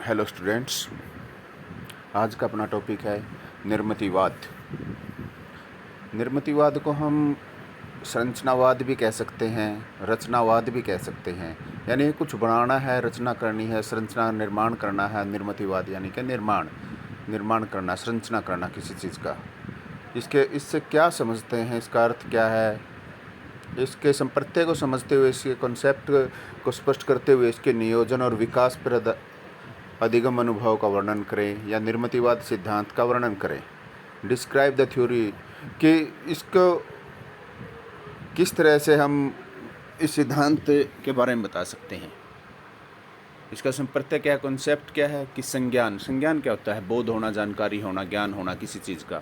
Hello students, आज का अपना टॉपिक है निर्मितिवाद। निर्मितिवाद को हम संरचनावाद भी कह सकते हैं, रचनावाद भी कह सकते हैं। यानी कुछ बनाना है, रचना करनी है, संरचना निर्माण करना है। निर्मितिवाद यानी कि निर्माण करना, संरचना करना किसी चीज़ का। इससे क्या समझते हैं, इसका अर्थ क्या है, इसके संप्रत्यय को समझते हुए, इसके कॉन्सेप्ट को स्पष्ट करते हुए इसके नियोजन और विकास पर अधिगम अनुभव का वर्णन करें या निर्मितिवाद सिद्धांत का वर्णन करें। डिस्क्राइब द थ्योरी कि इसको किस तरह से हम इस सिद्धांत के बारे में बता सकते हैं। इसका संप्रत्यय क्या, कॉन्सेप्ट क्या है कि संज्ञान क्या होता है? बोध होना, जानकारी होना, ज्ञान होना किसी चीज़ का।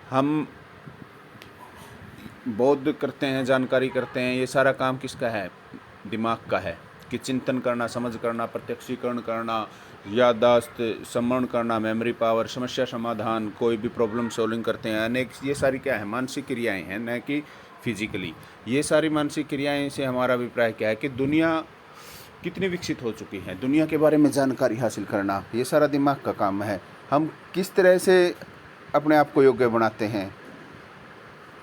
हम बोध करते हैं, जानकारी करते हैं, ये सारा काम किसका है? दिमाग का है। कि चिंतन करना, समझ करना, प्रत्यक्षीकरण करना, याददाश्त, स्मरण करना, मेमोरी पावर, समस्या समाधान, कोई भी प्रॉब्लम सॉल्विंग करते हैं, अनेक, ये सारी क्या है? मानसिक क्रियाएं हैं, न कि फिजिकली। ये सारी मानसिक क्रियाएं से हमारा अभिप्राय क्या है कि दुनिया कितनी विकसित हो चुकी है, दुनिया के बारे में जानकारी हासिल करना, ये सारा दिमाग का काम है। हम किस तरह से अपने आप को योग्य बनाते हैं,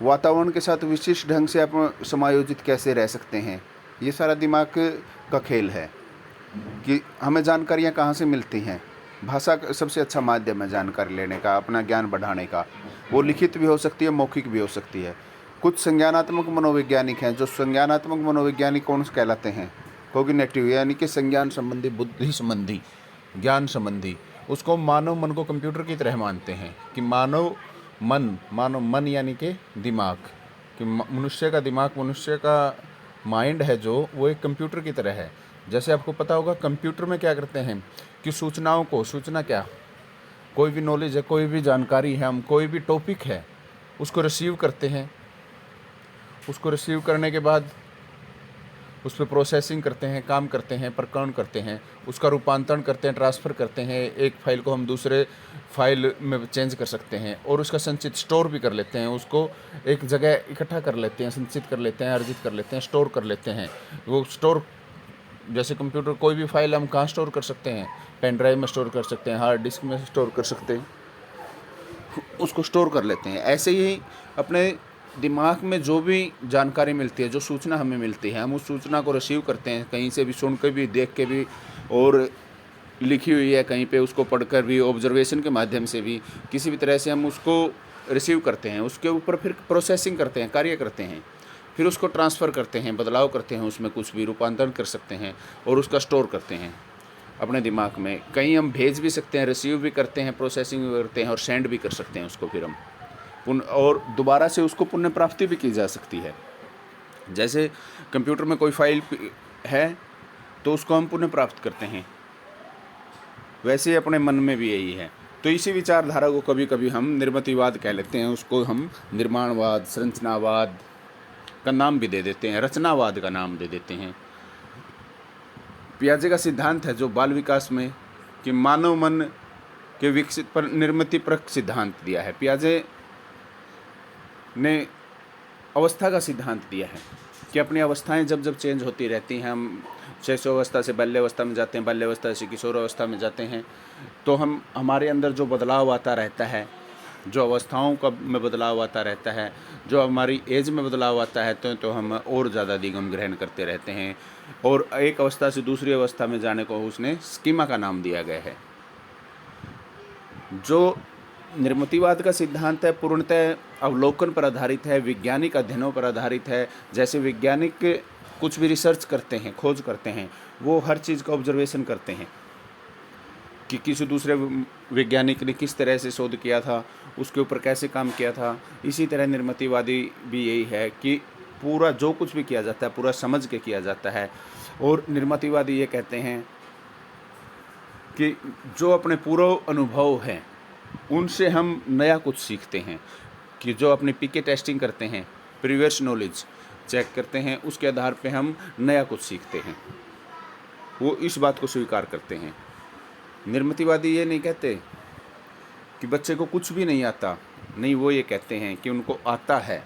वातावरण के साथ विशिष्ट ढंग से आप समायोजित कैसे रह सकते हैं, ये सारा दिमाग का खेल है। कि हमें जानकारियाँ कहाँ से मिलती हैं। भाषा सबसे अच्छा माध्यम है जानकारी लेने का, अपना ज्ञान बढ़ाने का। वो लिखित भी हो सकती है, मौखिक भी हो सकती है। कुछ संज्ञानात्मक मनोवैज्ञानिक हैं, जो संज्ञानात्मक मनोवैज्ञानिक कौन से कहलाते हैं? कोग्निटिव, यानी कि संज्ञान संबंधी, बुद्धि संबंधी, ज्ञान संबंधी। उसको मानव मन को कंप्यूटर की तरह मानते हैं कि मानव मन यानी कि दिमाग, कि मनुष्य का दिमाग, मनुष्य का माइंड है जो, वो एक कंप्यूटर की तरह है। जैसे आपको पता होगा कंप्यूटर में क्या करते हैं कि सूचना क्या, कोई भी नॉलेज है, कोई भी जानकारी है, हम कोई भी टॉपिक है उसको रिसीव करते हैं। उसको रिसीव करने के बाद उस पर प्रोसेसिंग करते हैं, काम करते हैं, प्रकरण करते हैं, उसका रूपांतरण करते हैं, ट्रांसफ़र करते हैं। एक फाइल को हम दूसरे फाइल में चेंज कर सकते हैं और उसका संचित स्टोर भी कर लेते हैं। उसको एक जगह इकट्ठा कर लेते हैं, संचित कर लेते हैं, अर्जित कर लेते हैं, स्टोर कर लेते हैं। वो स्टोर, जैसे कंप्यूटर, कोई भी फाइल हम कहाँ स्टोर कर सकते हैं? पेन ड्राइव में स्टोर कर सकते हैं, हार्ड डिस्क में स्टोर कर सकते हैं, उसको स्टोर कर लेते हैं। ऐसे ही अपने दिमाग में जो भी जानकारी मिलती है, जो सूचना हमें मिलती है, हम उस सूचना को रिसीव करते हैं, कहीं से भी सुन के भी, देख के भी, और लिखी हुई है कहीं पे, उसको पढ़कर भी, ऑब्जर्वेशन के माध्यम से भी, किसी भी तरह से हम उसको रिसीव करते हैं। उसके ऊपर फिर प्रोसेसिंग करते हैं, कार्य करते हैं, फिर उसको ट्रांसफ़र करते हैं, बदलाव करते हैं, उसमें कुछ भी रूपांतरण कर सकते हैं और उसका स्टोर करते हैं अपने दिमाग में। कहीं हम भेज भी सकते हैं, रिसीव भी करते हैं, प्रोसेसिंग भी करते हैं और सेंड भी कर सकते हैं उसको। फिर हम और दोबारा से उसको पुनः प्राप्ति भी की जा सकती है। जैसे कंप्यूटर में कोई फाइल है तो उसको हम पुनः प्राप्त करते हैं, वैसे ही अपने मन में भी यही है। तो इसी विचारधारा को कभी कभी हम निर्मितिवाद कह लेते हैं। उसको हम निर्माणवाद, संरचनावाद का नाम भी दे देते हैं, रचनावाद का नाम दे देते हैं। पियाजे का सिद्धांत है जो बाल विकास में, कि मानव मन के विकसित पर निर्मितिपरक सिद्धांत दिया है। पियाजे ने अवस्था का सिद्धांत दिया है कि अपनी अवस्थाएं जब जब चेंज होती रहती हैं, हम शैशवावस्था से बाल्यावस्था में जाते हैं, बाल्यावस्था से किशोरावस्था में जाते हैं, तो हमारे अंदर जो बदलाव आता रहता है, जो अवस्थाओं का में बदलाव आता रहता है, जो हमारी एज में बदलाव आता है, तो हम और ज़्यादा अधिगम ग्रहण करते रहते हैं। और एक अवस्था से दूसरी अवस्था में जाने को उसने स्कीमा का नाम दिया गया है। जो निर्मितिवाद का सिद्धांत है पूर्णतः अवलोकन पर आधारित है, वैज्ञानिक अध्ययनों पर आधारित है। जैसे वैज्ञानिक कुछ भी रिसर्च करते हैं, खोज करते हैं, वो हर चीज़ का ऑब्जर्वेशन करते हैं कि किसी दूसरे वैज्ञानिक ने किस तरह से शोध किया था, उसके ऊपर कैसे काम किया था। इसी तरह निर्मितिवादी भी यही है कि पूरा जो कुछ भी किया जाता है पूरा समझ के किया जाता है। और निर्मितिवादी ये कहते हैं कि जो अपने पूर्व अनुभव हैं उनसे हम नया कुछ सीखते हैं, कि जो अपनी पीके टेस्टिंग करते हैं, प्रीवियस नॉलेज चेक करते हैं, उसके आधार पे हम नया कुछ सीखते हैं। वो इस बात को स्वीकार करते हैं। निर्मितिवादी ये नहीं कहते कि बच्चे को कुछ भी नहीं आता, नहीं, वो ये कहते हैं कि उनको आता है,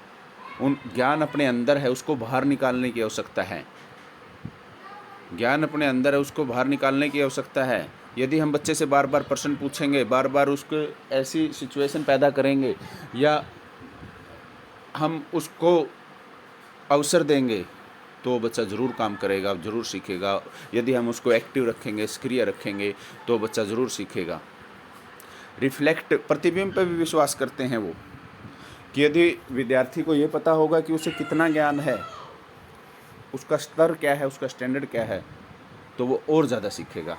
उन ज्ञान अपने अंदर है, उसको बाहर निकालने की आवश्यकता है। ज्ञान अपने अंदर है, उसको बाहर निकालने की आवश्यकता है। यदि हम बच्चे से बार बार प्रश्न पूछेंगे, बार बार उसको ऐसी सिचुएशन पैदा करेंगे या हम उसको अवसर देंगे तो बच्चा ज़रूर काम करेगा, ज़रूर सीखेगा। यदि हम उसको एक्टिव रखेंगे, सक्रिय रखेंगे तो बच्चा ज़रूर सीखेगा। रिफ्लेक्ट, प्रतिबिंब पर भी विश्वास करते हैं वो, कि यदि विद्यार्थी को ये पता होगा कि उसे कितना ज्ञान है, उसका स्तर क्या है, उसका स्टैंडर्ड क्या है, तो वो और ज़्यादा सीखेगा।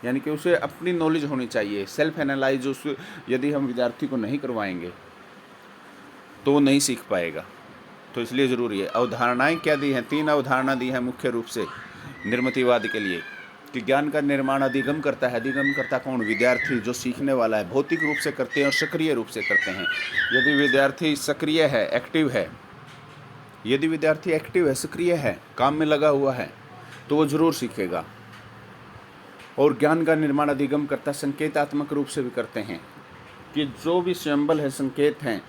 यानी कि उसे अपनी नॉलेज होनी चाहिए, सेल्फ एनालाइज उस यदि हम विद्यार्थी को नहीं करवाएंगे तो वो नहीं सीख पाएगा। तो इसलिए ज़रूरी है। अवधारणाएं क्या दी हैं? 3 अवधारणा दी हैं मुख्य रूप से निर्मितिवाद के लिए, कि ज्ञान का निर्माण अधिगम करता है। अधिगम करता कौन? विद्यार्थी, जो सीखने वाला है। भौतिक रूप से करते हैं और सक्रिय रूप से करते हैं। यदि विद्यार्थी सक्रिय है, एक्टिव है, यदि विद्यार्थी एक्टिव है, सक्रिय है, काम में लगा हुआ है, तो वो ज़रूर सीखेगा। और ज्ञान का निर्माण अधिगम करता संकेतात्मक रूप से भी करते हैं, कि जो भी सिंबल है, संकेत हैं,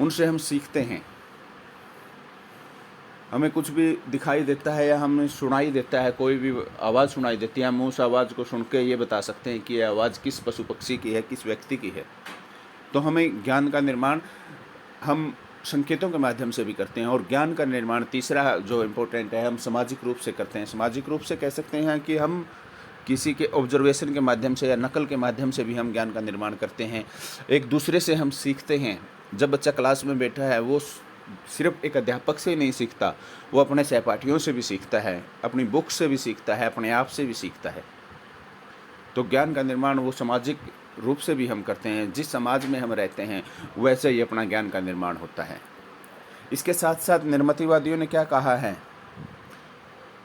उनसे हम सीखते हैं। हमें कुछ भी दिखाई देता है या हमें सुनाई देता है, कोई भी आवाज़ सुनाई देती है, हम उस आवाज़ को सुन के ये बता सकते हैं कि ये आवाज़ किस पशु पक्षी की है, किस व्यक्ति की है। तो हमें ज्ञान का निर्माण हम संकेतों के माध्यम से भी करते हैं। और ज्ञान का निर्माण तीसरा जो इम्पोर्टेंट है, हम सामाजिक रूप से करते हैं। सामाजिक रूप से कह सकते हैं कि हम किसी के ऑब्जर्वेशन के माध्यम से या नकल के माध्यम से भी हम ज्ञान का निर्माण करते हैं। एक दूसरे से हम सीखते हैं। जब बच्चा क्लास में बैठा है, वो सिर्फ एक अध्यापक से ही नहीं सीखता, वो अपने सहपाठियों से भी सीखता है, अपनी बुक से भी सीखता है, अपने आप से भी सीखता है। तो ज्ञान का निर्माण वो सामाजिक रूप से भी हम करते हैं। जिस समाज में हम रहते हैं वैसे ही अपना ज्ञान का निर्माण होता है। इसके साथ साथ निर्मितिवादियों ने क्या कहा है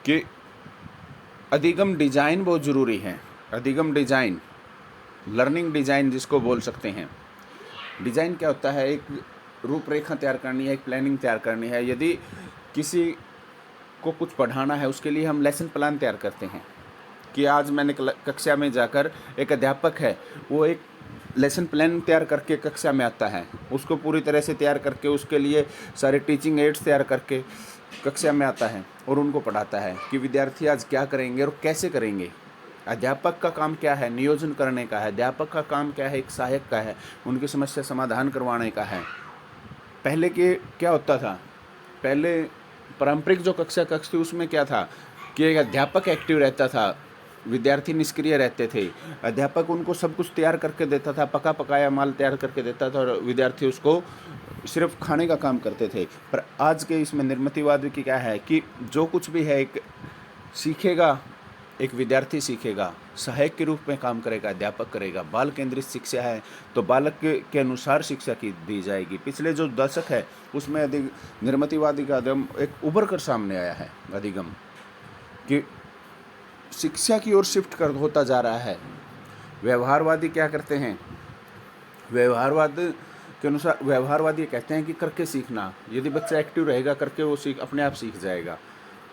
कि अधिगम डिजाइन बहुत ज़रूरी है। अधिगम डिजाइन, लर्निंग डिजाइन जिसको बोल सकते हैं। डिजाइन क्या होता है? एक रूपरेखा तैयार करनी है, एक प्लानिंग तैयार करनी है। यदि किसी को कुछ पढ़ाना है, उसके लिए हम लेसन प्लान तैयार करते हैं, कि आज मैंने कक्षा में जाकर, एक अध्यापक है वो एक लेसन प्लान तैयार करके कक्षा में आता है, उसको पूरी तरह से तैयार करके, उसके लिए सारे टीचिंग एड्स तैयार करके कक्षा में आता है और उनको पढ़ाता है कि विद्यार्थी आज क्या करेंगे और कैसे करेंगे। अध्यापक का काम क्या है? नियोजन करने का है। अध्यापक का काम क्या है? एक सहायक का है, उनकी समस्या समाधान करवाने का है। पहले के क्या होता था? पहले पारंपरिक जो कक्ष थी उसमें क्या था कि एक अध्यापक एक्टिव रहता था, विद्यार्थी निष्क्रिय रहते थे। अध्यापक उनको सब कुछ तैयार करके देता था, पका पकाया माल तैयार करके देता था, और विद्यार्थी उसको सिर्फ खाने का काम करते थे। पर आज के इसमें निर्मितिवाद की क्या है कि जो कुछ भी है, एक सीखेगा, एक विद्यार्थी सीखेगा, सहायक के रूप में काम करेगा, अध्यापक करेगा। बाल केंद्रित शिक्षा है तो बालक के अनुसार शिक्षा की दी जाएगी। पिछले जो दशक है उसमें अधिक निर्मितिवादी का अधिगम एक उभर कर सामने आया है। अधिगम कि शिक्षा की ओर शिफ्ट कर होता जा रहा है। व्यवहारवादी क्या करते हैं? व्यवहारवाद के अनुसार व्यवहारवादी कहते हैं कि करके सीखना। यदि बच्चा एक्टिव रहेगा, करके वो अपने आप सीख जाएगा।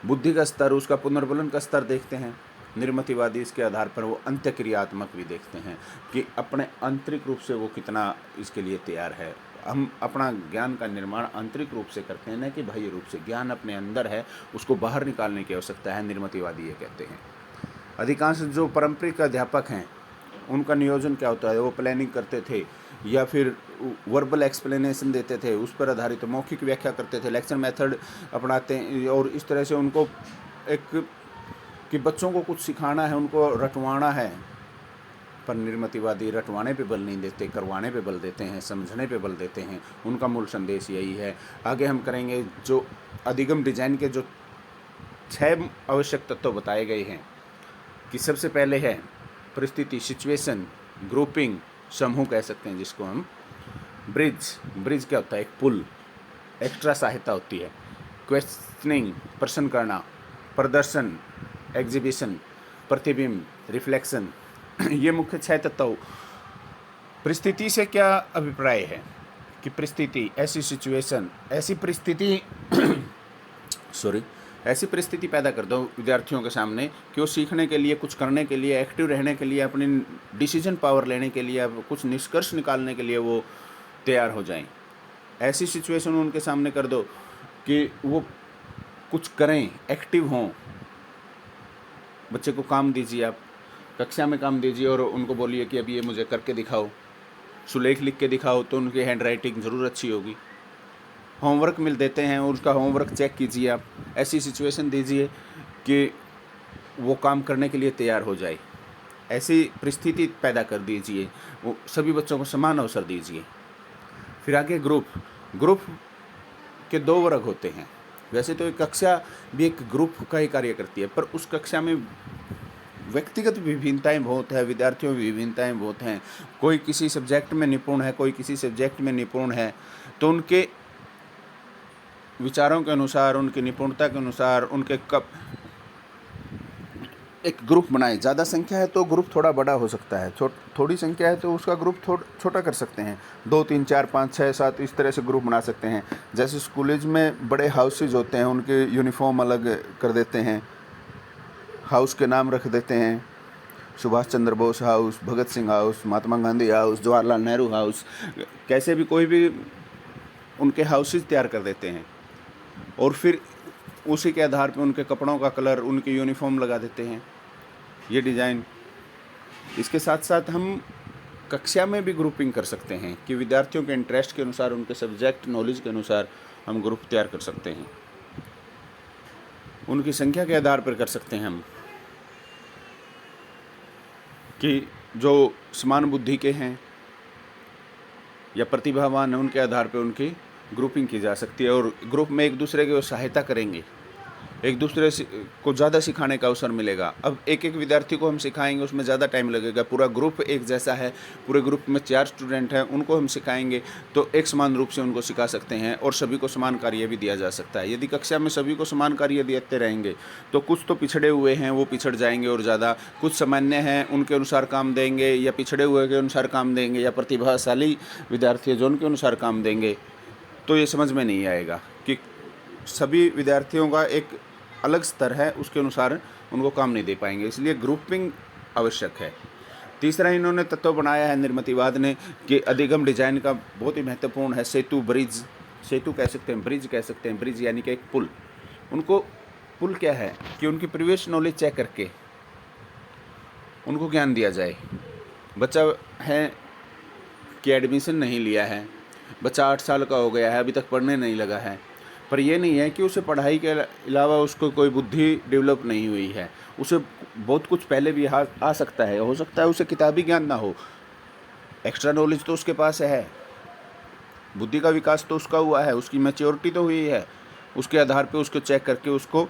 बुद्धि का स्तर, उसका पुनर्बलन का स्तर देखते हैं। निर्मितिवादी इसके आधार पर वो अंत्यक्रियात्मक भी देखते हैं कि अपने आंतरिक रूप से वो कितना इसके लिए तैयार है। हम अपना ज्ञान का निर्माण आंतरिक रूप से करते हैं, न कि बाह्य रूप से। ज्ञान अपने अंदर है, उसको बाहर निकालने की आवश्यकता है, निर्मितिवादी ये कहते हैं। अधिकांश जो पारंपरिक अध्यापक हैं उनका नियोजन क्या होता है? वो प्लानिंग करते थे या फिर वर्बल एक्सप्लेनेशन देते थे, उस पर आधारित मौखिक व्याख्या करते थे, लेक्चर मेथड अपनाते हैं। और इस तरह से उनको एक कि बच्चों को कुछ सिखाना है, उनको रटवाना है। पर निर्मितिवादी रटवाने पे बल नहीं देते, करवाने पे बल देते हैं, समझने पे बल देते हैं। उनका मूल संदेश यही है। आगे हम करेंगे जो अधिगम डिजाइन के जो 6 आवश्यक तत्व बताए गए हैं, कि सबसे पहले है परिस्थिति, सिचुएशन, ग्रुपिंग, समूह कह सकते हैं जिसको हम। ब्रिज क्या होता है? एक पुल, एक्स्ट्रा सहायता होती है। क्वेश्चनिंग, प्रश्न करना। प्रदर्शन, एग्जीबिशन, प्रतिबिंब, रिफ्लेक्शन। ये मुख्य 6 तत्व। परिस्थिति से क्या अभिप्राय है कि परिस्थिति, ऐसी सिचुएशन, ऐसी परिस्थिति ऐसी परिस्थिति पैदा कर दो विद्यार्थियों के सामने कि वो सीखने के लिए, कुछ करने के लिए, एक्टिव रहने के लिए, अपनी डिसीजन पावर लेने के लिए, कुछ निष्कर्ष निकालने के लिए वो तैयार हो जाएं। ऐसी सिचुएशन उनके सामने कर दो कि वो कुछ करें, एक्टिव हों, बच्चे को काम दीजिए, आप कक्षा में काम दीजिए और उनको बोलिए कि अब ये मुझे करके दिखाओ, सुलेख लिख के दिखाओ, तो उनकी हैंड राइटिंग ज़रूर अच्छी होगी। होमवर्क मिल देते हैं, उसका होमवर्क चेक कीजिए आप, ऐसी सिचुएशन दीजिए कि वो काम करने के लिए तैयार हो जाए, ऐसी परिस्थिति पैदा कर दीजिए, वो सभी बच्चों को समान अवसर दीजिए। फिर आगे ग्रुप के 2 वर्ग होते हैं। वैसे तो एक कक्षा भी एक ग्रुप का ही कार्य करती है, पर उस कक्षा में व्यक्तिगत विभिन्नताएं बहुत है, विद्यार्थियों में विभिन्नताएं बहुत हैं। कोई किसी सब्जेक्ट में निपुण है, कोई किसी सब्जेक्ट में निपुण है, तो उनके विचारों के अनुसार, उनकी निपुणता के अनुसार उनके कब एक ग्रुप बनाए। ज़्यादा संख्या है तो ग्रुप थोड़ा बड़ा हो सकता है, थोड़ी संख्या है तो उसका ग्रुप छोटा कर सकते हैं। 2, 3, 4, 5, 6, 7 इस तरह से ग्रुप बना सकते हैं। जैसे स्कूलेज में बड़े हाउसेज होते हैं, उनके यूनिफॉर्म अलग कर देते हैं, हाउस के नाम रख देते हैं, Subhash Chandra Bose house, Bhagat Singh house, Mahatma Gandhi house, Jawaharlal Nehru house, कैसे भी कोई भी उनके हाउसेज तैयार कर देते हैं और फिर उसी के आधार पर उनके कपड़ों का कलर, उनकी यूनिफॉर्म लगा देते हैं, ये डिज़ाइन। इसके साथ साथ हम कक्षा में भी ग्रुपिंग कर सकते हैं कि विद्यार्थियों के इंटरेस्ट के अनुसार, उनके सब्जेक्ट नॉलेज के अनुसार हम ग्रुप तैयार कर सकते हैं। उनकी संख्या के आधार पर कर सकते हैं हम कि जो समान बुद्धि के हैं या प्रतिभावान हैं, उनके आधार पर उनकी ग्रुपिंग की जा सकती है और ग्रुप में एक दूसरे की सहायता करेंगे, एक दूसरे को ज़्यादा सिखाने का अवसर मिलेगा। अब एक विद्यार्थी को हम सिखाएंगे, उसमें ज़्यादा टाइम लगेगा। पूरा ग्रुप एक जैसा है, पूरे ग्रुप में 4 स्टूडेंट हैं, उनको हम सिखाएंगे तो एक समान रूप से उनको सिखा सकते हैं और सभी को समान कार्य भी दिया जा सकता है। यदि कक्षा में सभी को समान कार्य देते रहेंगे तो कुछ तो पिछड़े हुए हैं वो पिछड़ जाएंगे और ज़्यादा, कुछ सामान्य हैं उनके अनुसार काम देंगे या पिछड़े हुए के अनुसार काम देंगे या प्रतिभाशाली विद्यार्थी जो उनके अनुसार काम देंगे, तो ये समझ में नहीं आएगा कि सभी विद्यार्थियों का एक अलग स्तर है, उसके अनुसार उनको काम नहीं दे पाएंगे। इसलिए ग्रुपिंग आवश्यक है। तीसरा इन्होंने तत्व बनाया है निर्मितिवाद ने कि अधिगम डिजाइन का बहुत ही महत्वपूर्ण है। सेतु, ब्रिज, सेतु कह सकते हैं, ब्रिज कह सकते हैं, ब्रिज यानी कि एक पुल। उनको पुल क्या है कि उनकी प्रीवियस नॉलेज चेक करके उनको ज्ञान दिया जाए। बच्चा है कि एडमिशन नहीं लिया है, बच्चा 8 साल का हो गया है, अभी तक पढ़ने नहीं लगा है, पर यह नहीं है कि उसे पढ़ाई के अलावा उसको कोई बुद्धि डेवलप नहीं हुई है। उसे बहुत कुछ पहले भी आ सकता है, हो सकता है उसे किताबी ज्ञान ना हो, एक्स्ट्रा नॉलेज तो उसके पास है, बुद्धि का विकास तो उसका हुआ है, उसकी मैच्योरिटी तो हुई है। उसके आधार पे उसको चेक करके उसको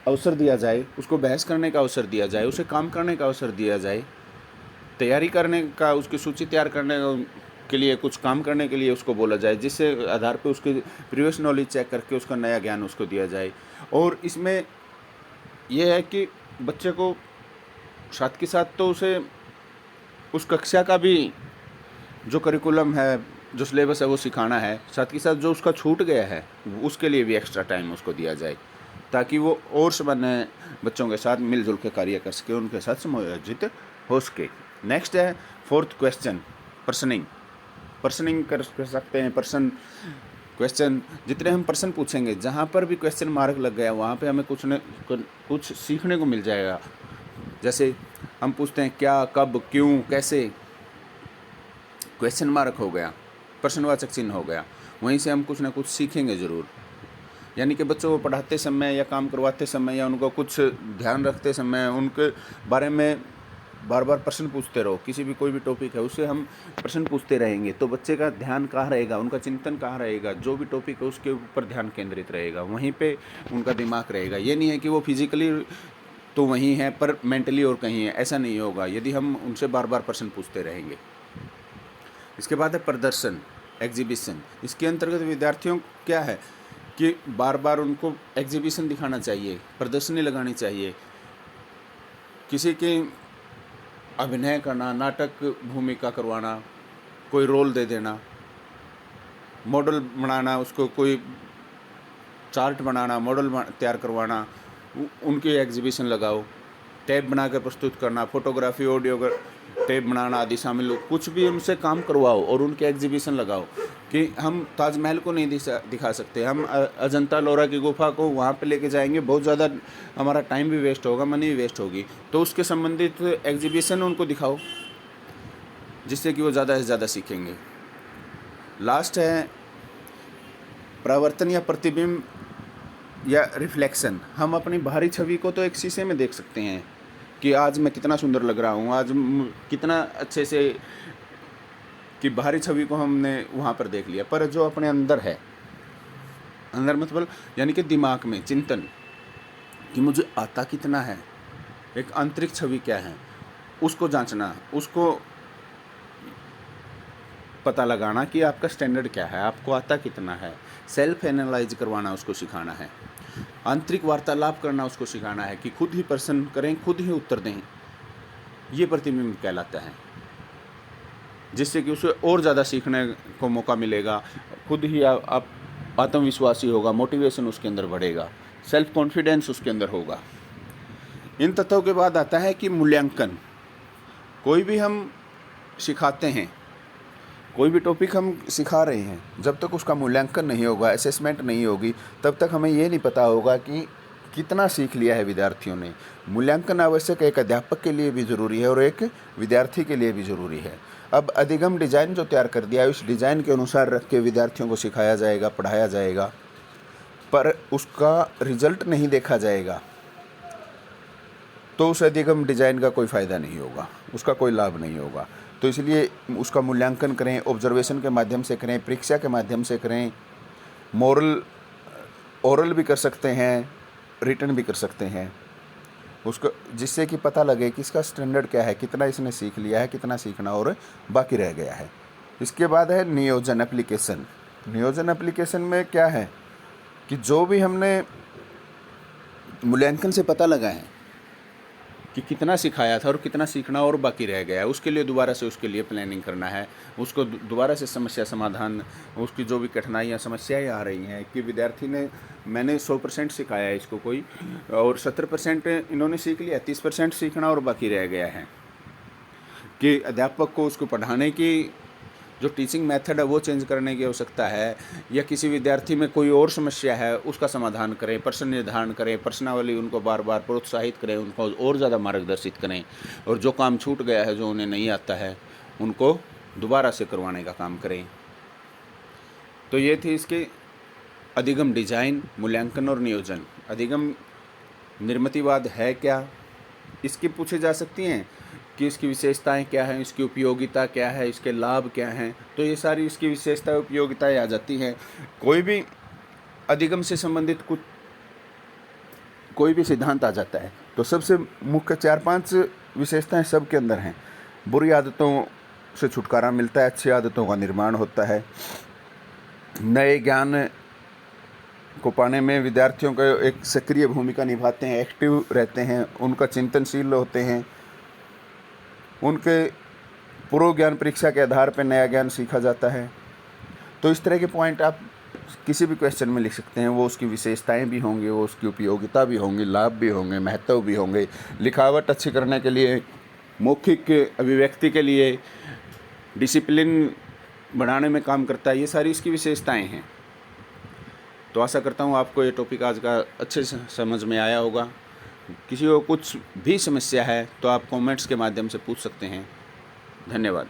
अवसर दिया जाए, उसको बहस करने का अवसर दिया जाए, उसे काम करने का अवसर दिया जाए, तैयारी करने का, उसकी सूची तैयार करने के लिए, कुछ काम करने के लिए उसको बोला जाए, जिससे आधार पे उसके प्रीवियस नॉलेज चेक करके उसका नया ज्ञान उसको दिया जाए। और इसमें यह है कि बच्चे को साथ के साथ तो उसे उस कक्षा का भी जो करिकुलम है, जो सिलेबस है वो सिखाना है, साथ के साथ जो उसका छूट गया है उसके लिए भी एक्स्ट्रा टाइम उसको दिया जाए ताकि वो और सामान्य बच्चों के साथ मिलजुल के कार्य कर सके, उनके साथ समायोजित हो सके। नेक्स्ट है 4th क्वेश्चन, पर्सनिंग कर सकते हैं। पर्सन क्वेश्चन, जितने हम प्रश्न पूछेंगे, जहाँ पर भी क्वेश्चन मार्क लग गया वहाँ पे हमें कुछ सीखने को मिल जाएगा। जैसे हम पूछते हैं क्या, कब, क्यों, कैसे, क्वेश्चन मार्क हो गया, प्रश्नवाचक चिन्ह हो गया, वहीं से हम कुछ ना कुछ सीखेंगे ज़रूर। यानी कि बच्चों को पढ़ाते समय या काम करवाते समय या उनको कुछ ध्यान रखते समय उनके बारे में बार बार प्रश्न पूछते रहो। किसी भी कोई भी टॉपिक है उससे हम प्रश्न पूछते रहेंगे तो बच्चे का ध्यान कहाँ रहेगा, उनका चिंतन कहाँ रहेगा, जो भी टॉपिक है उसके ऊपर ध्यान केंद्रित रहेगा, वहीं पे उनका दिमाग रहेगा। ये नहीं है कि वो फिजिकली तो वहीं है पर मेंटली और कहीं है, ऐसा नहीं होगा यदि हम उनसे बार बार प्रश्न पूछते रहेंगे। इसके बाद है प्रदर्शन, एग्जीबिशन। इसके अंतर्गत विद्यार्थियों क्या है कि बार बार उनको एग्जीबिशन दिखाना चाहिए, प्रदर्शनी लगानी चाहिए, किसी की अभिनय करना, नाटक भूमिका करवाना, कोई रोल दे देना, मॉडल बनाना, उसको कोई चार्ट बनाना, मॉडल तैयार करवाना, उनकी एग्जीबिशन लगाओ, टैब बना कर प्रस्तुत करना, फोटोग्राफी, ऑडियो टेप बनाना आदि शामिल हो, कुछ भी उनसे काम करवाओ और उनके एग्जीबिशन लगाओ कि हम ताजमहल को नहीं दिखा सकते, हम अजंता लोरा की गुफा को वहाँ पे लेके जाएंगे, बहुत ज़्यादा हमारा टाइम भी वेस्ट होगा, मनी भी वेस्ट होगी। तो उसके संबंधित एग्जीबिशन उनको दिखाओ, जिससे कि वो ज़्यादा से ज़्यादा सीखेंगे। लास्ट है परावर्तन या प्रतिबिंब या रिफ्लेक्शन। हम अपनी बाहरी छवि को तो एक शीशे में देख सकते हैं कि आज मैं कितना सुंदर लग रहा हूँ, आज कितना अच्छे से, कि बाहरी छवि को हमने वहाँ पर देख लिया। पर जो अपने अंदर है, अंदर मतलब यानी कि दिमाग में चिंतन कि मुझे आता कितना है, एक आंतरिक छवि क्या है, उसको जांचना, उसको पता लगाना कि आपका स्टैंडर्ड क्या है, आपको आता कितना है, सेल्फ एनालाइज करवाना उसको सिखाना है, आंतरिक वार्तालाप करना उसको सिखाना है कि खुद ही प्रश्न करें, खुद ही उत्तर दें। ये प्रतिबिंब कहलाता है, जिससे कि उसे और ज़्यादा सीखने को मौका मिलेगा, खुद ही आप आत्मविश्वासी होगा, मोटिवेशन उसके अंदर बढ़ेगा, सेल्फ कॉन्फिडेंस उसके अंदर होगा। इन तत्वों के बाद आता है कि मूल्यांकन। कोई भी हम सिखाते हैं, कोई भी टॉपिक हम सिखा रहे हैं, जब तक उसका मूल्यांकन नहीं होगा, असेसमेंट नहीं होगी, तब तक हमें ये नहीं पता होगा कि कितना सीख लिया है विद्यार्थियों ने। मूल्यांकन आवश्यक एक अध्यापक के लिए भी ज़रूरी है और एक विद्यार्थी के लिए भी ज़रूरी है। अब अधिगम डिज़ाइन जो तैयार कर दिया है, उस डिज़ाइन के अनुसार रख के विद्यार्थियों को सिखाया जाएगा, पढ़ाया जाएगा, पर उसका रिजल्ट नहीं देखा जाएगा तो उस अधिगम डिज़ाइन का कोई फ़ायदा नहीं होगा, उसका कोई लाभ नहीं होगा। तो इसलिए उसका मूल्यांकन करें, ऑब्जर्वेशन के माध्यम से करें, परीक्षा के माध्यम से करें, ओरल भी कर सकते हैं, रिटन भी कर सकते हैं उसको, जिससे कि पता लगे कि इसका स्टैंडर्ड क्या है, कितना इसने सीख लिया है, कितना सीखना और बाकी रह गया है। इसके बाद है नियोजन एप्लीकेशन। नियोजन एप्लीकेशन में क्या है कि जो भी हमने मूल्यांकन से पता लगा है कि कितना सिखाया था और कितना सीखना और बाकी रह गया है, उसके लिए दोबारा से उसके लिए प्लानिंग करना है, उसको दोबारा से समस्या समाधान, उसकी जो भी कठिनाइयाँ समस्याएं आ रही हैं कि विद्यार्थी ने, मैंने 100% सिखाया है इसको कोई, और 70% इन्होंने सीख लिया, 30% सीखना और बाकी रह गया है, कि अध्यापक को उसको पढ़ाने की जो टीचिंग मेथड है वो चेंज करने की आवश्यकता है, या किसी विद्यार्थी में कोई और समस्या है उसका समाधान करें, प्रश्न निर्धारण करें, प्रश्नावली उनको बार बार प्रोत्साहित करें, उनको और ज़्यादा मार्गदर्शित करें, और जो काम छूट गया है, जो उन्हें नहीं आता है, उनको दोबारा से करवाने का काम करें। तो ये थी इसके अधिगम डिजाइन, मूल्यांकन और नियोजन। अधिगम निर्मितिवाद है क्या, इसकी पूछे जा सकती हैं कि इसकी विशेषताएं क्या हैं, इसकी उपयोगिता क्या है, इसके लाभ क्या हैं। तो ये सारी इसकी विशेषताएं, उपयोगिताएं आ जाती हैं। कोई भी अधिगम से संबंधित कोई भी सिद्धांत आ जाता है तो सबसे मुख्य 4-5 विशेषताएं सबके अंदर हैं। बुरी आदतों से छुटकारा मिलता है, अच्छी आदतों का निर्माण होता है, नए ज्ञान को पाने में विद्यार्थियों को एक सक्रिय भूमिका निभाते हैं, एक्टिव रहते हैं, उनका चिंतनशील होते हैं, उनके पूर्व ज्ञान परीक्षा के आधार पर नया ज्ञान सीखा जाता है। तो इस तरह के पॉइंट आप किसी भी क्वेश्चन में लिख सकते हैं। वो उसकी विशेषताएं भी होंगी, वो उसकी उपयोगिता भी होंगी, लाभ भी होंगे, महत्व भी होंगे, लिखावट अच्छी करने के लिए, मौखिक अभिव्यक्ति के लिए, डिसिप्लिन बढ़ाने में काम करता है। ये सारी इसकी विशेषताएं हैं। तो आशा करता हूँ आपको ये टॉपिक आज का अच्छे से समझ में आया होगा। किसी को कुछ भी समस्या है तो आप कमेंट्स के माध्यम से पूछ सकते हैं। धन्यवाद।